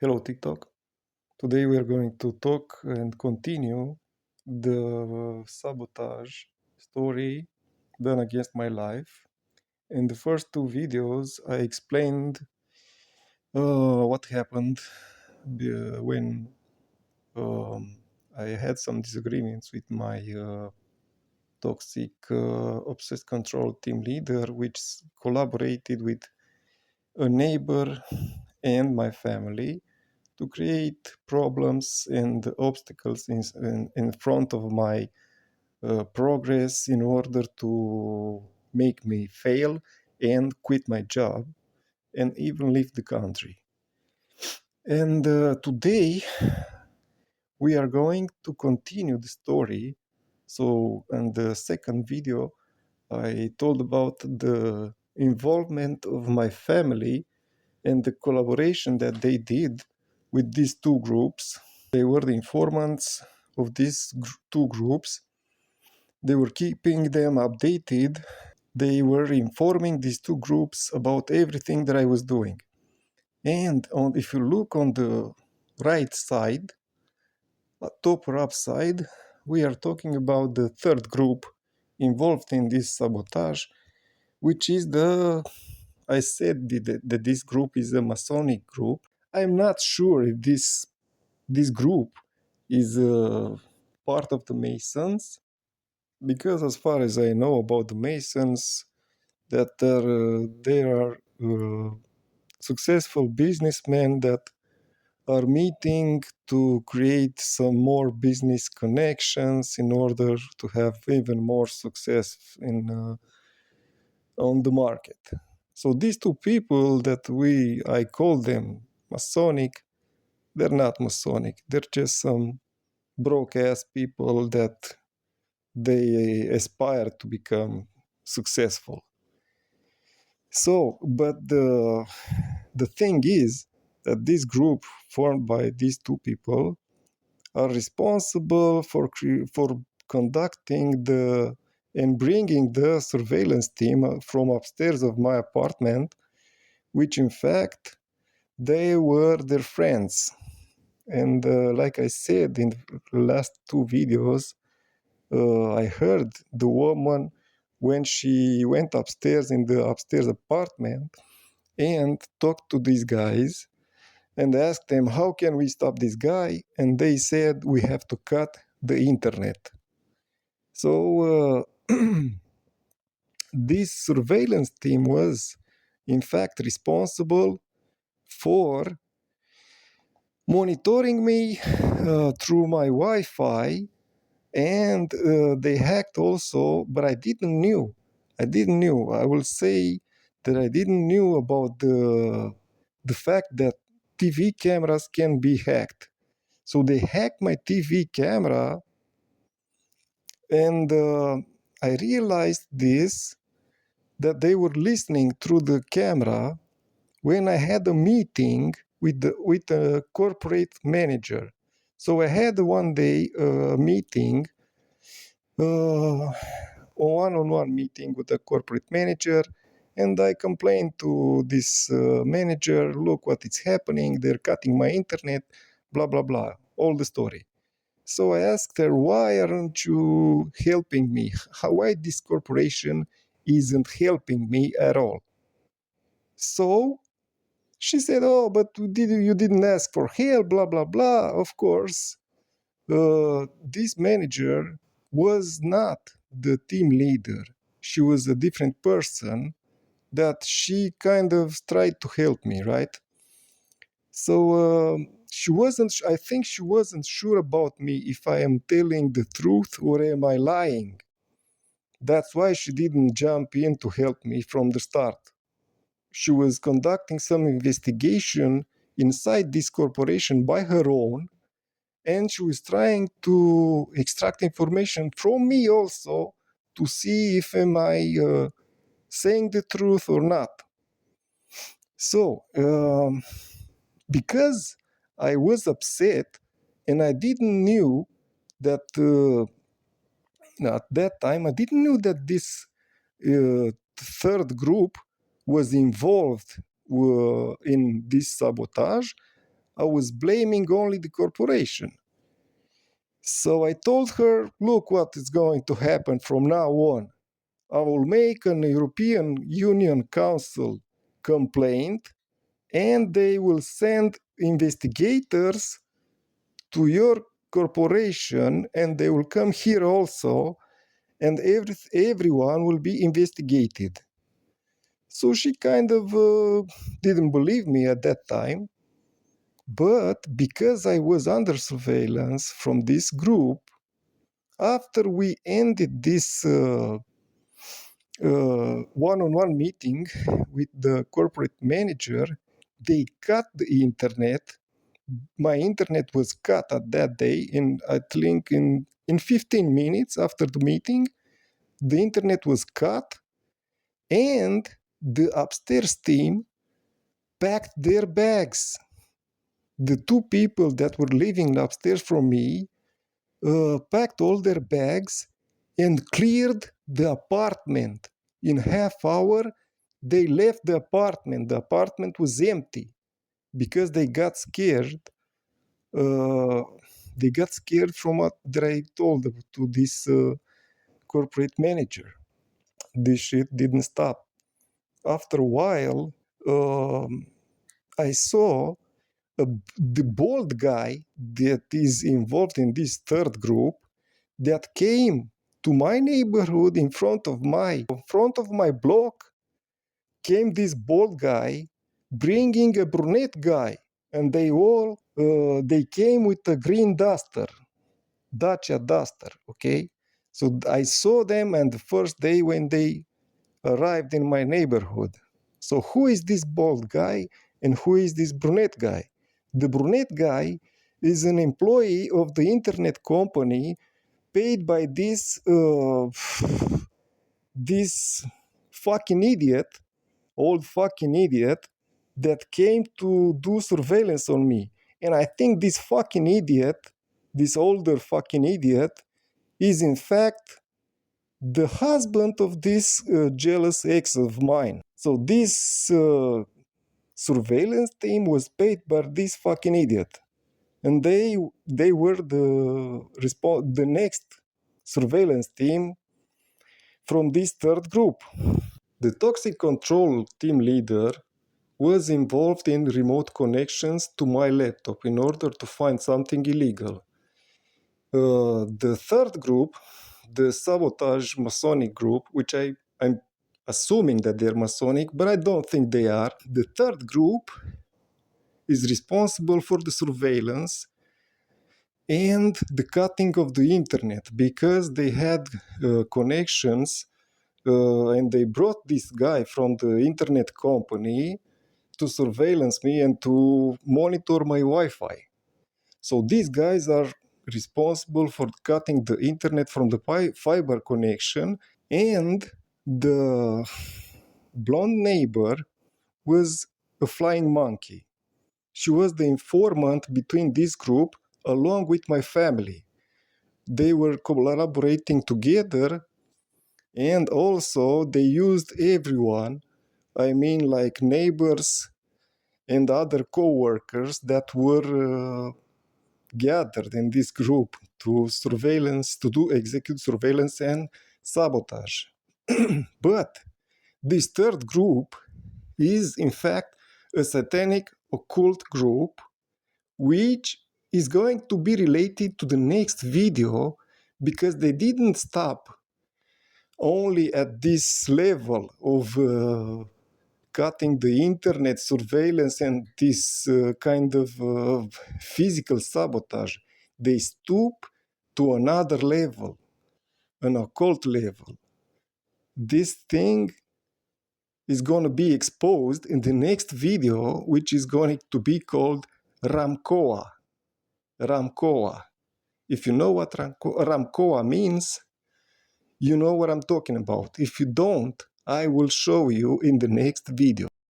Hello TikTok. Today we are going to talk and continue the sabotage story done against my life. In the first two videos, I explained what happened when I had some disagreements with my toxic obsessed control team leader, which collaborated with a neighbor and my family to create problems and obstacles in front of my progress in order to make me fail and quit my job and even leave the country. And today we are going to continue the story. So, in the second video, I told about the involvement of my family and the collaboration that they did with these two groups. They were the informants of these two groups. They were keeping them updated. They were informing these two groups about everything that I was doing. And if you look on the right side, top or up side, we are talking about the third group involved in this sabotage, which is I said that this group is a masonic group. I'm not sure if this group is part of the Masons, because as far as I know about the Masons, that there are successful businessmen that are meeting to create some more business connections in order to have even more success on the market. So these two people that I call them Masonic, they're not Masonic. They're just some broke ass people that they aspire to become successful. So, but the thing is that this group formed by these two people are responsible for conducting and bringing the surveillance team from upstairs of my apartment, which in fact they were their friends. And like I said in the last two videos, I heard the woman when she went upstairs in the upstairs apartment and talked to these guys and asked them, how can we stop this guy? And they said, we have to cut the internet. So this surveillance team was in fact responsible for monitoring me through my Wi-Fi, and they hacked also, but I didn't knew. I will say that I didn't knew about the fact that TV cameras can be hacked. So they hacked my TV camera, and I realized this, that they were listening through the camera when I had a meeting with a corporate manager. So I had one day a meeting, a one-on-one meeting with a corporate manager, and I complained to this manager, look what is happening, they're cutting my internet, blah, blah, blah, all the story. So I asked her, why aren't you helping me? Why this corporation isn't helping me at all? So she said, oh, but you didn't ask for help, blah, blah, blah. Of course, this manager was not the team leader. She was a different person that she kind of tried to help me, right? So I think she wasn't sure about me if I am telling the truth or am I lying. That's why she didn't jump in to help me from the start. She was conducting some investigation inside this corporation by her own, and she was trying to extract information from me also to see if am I saying the truth or not. So because I was upset and I didn't knew that at that time I didn't know that this third group was involved in this sabotage, I was blaming only the corporation. So I told her, look what is going to happen from now on. I will make an European Union Council complaint, and they will send investigators to your corporation, and they will come here also, and everyone will be investigated. So she kind of didn't believe me at that time. But because I was under surveillance from this group, after we ended this one-on-one meeting with the corporate manager, they cut the internet. My internet was cut at that day, and I think in 15 minutes after the meeting, the internet was cut, and the upstairs team packed their bags. The two people that were living upstairs from me packed all their bags and cleared the apartment. In half hour, they left the apartment. The apartment was empty because they got scared. They got scared from what I told to this corporate manager. This shit didn't stop. After a while, I saw the bald guy that is involved in this third group that came to my neighborhood in front of my block. Came this bald guy bringing a brunette guy, and they came with a green Dacia Duster. Okay, so I saw them, and the first day when they arrived in my neighborhood. So who is this bald guy and who is this brunette guy? The brunette guy is an employee of the internet company paid by this fucking idiot, old fucking idiot, that came to do surveillance on me. And I think this fucking idiot, this older fucking idiot, is in fact the husband of this jealous ex of mine. So this surveillance team was paid by this fucking idiot, and they were the next surveillance team from this third group. The toxic control team leader was involved in remote connections to my laptop in order to find something illegal. The third group, the sabotage masonic group, which I'm assuming that they're masonic, but I don't think they are. The third group is responsible for the surveillance and the cutting of the internet, because they had connections and they brought this guy from the internet company to surveillance me and to monitor my Wi-Fi. So these guys are responsible for cutting the internet from the fiber connection, and the blonde neighbor was a flying monkey. She was the informant between this group along with my family. They were collaborating together, and also they used everyone. I mean, like neighbors and other co-workers that were gathered in this group to do execute surveillance and sabotage. But this third group is in fact a satanic occult group, which is going to be related to the next video, because they didn't stop only at this level of cutting the internet surveillance and this kind of physical sabotage. They stoop to another level, an occult level. This thing is going to be exposed in the next video, which is going to be called Ramkoa. Ramkoa. If you know what Ramkoa means, you know what I'm talking about. If you don't, I will show you in the next video.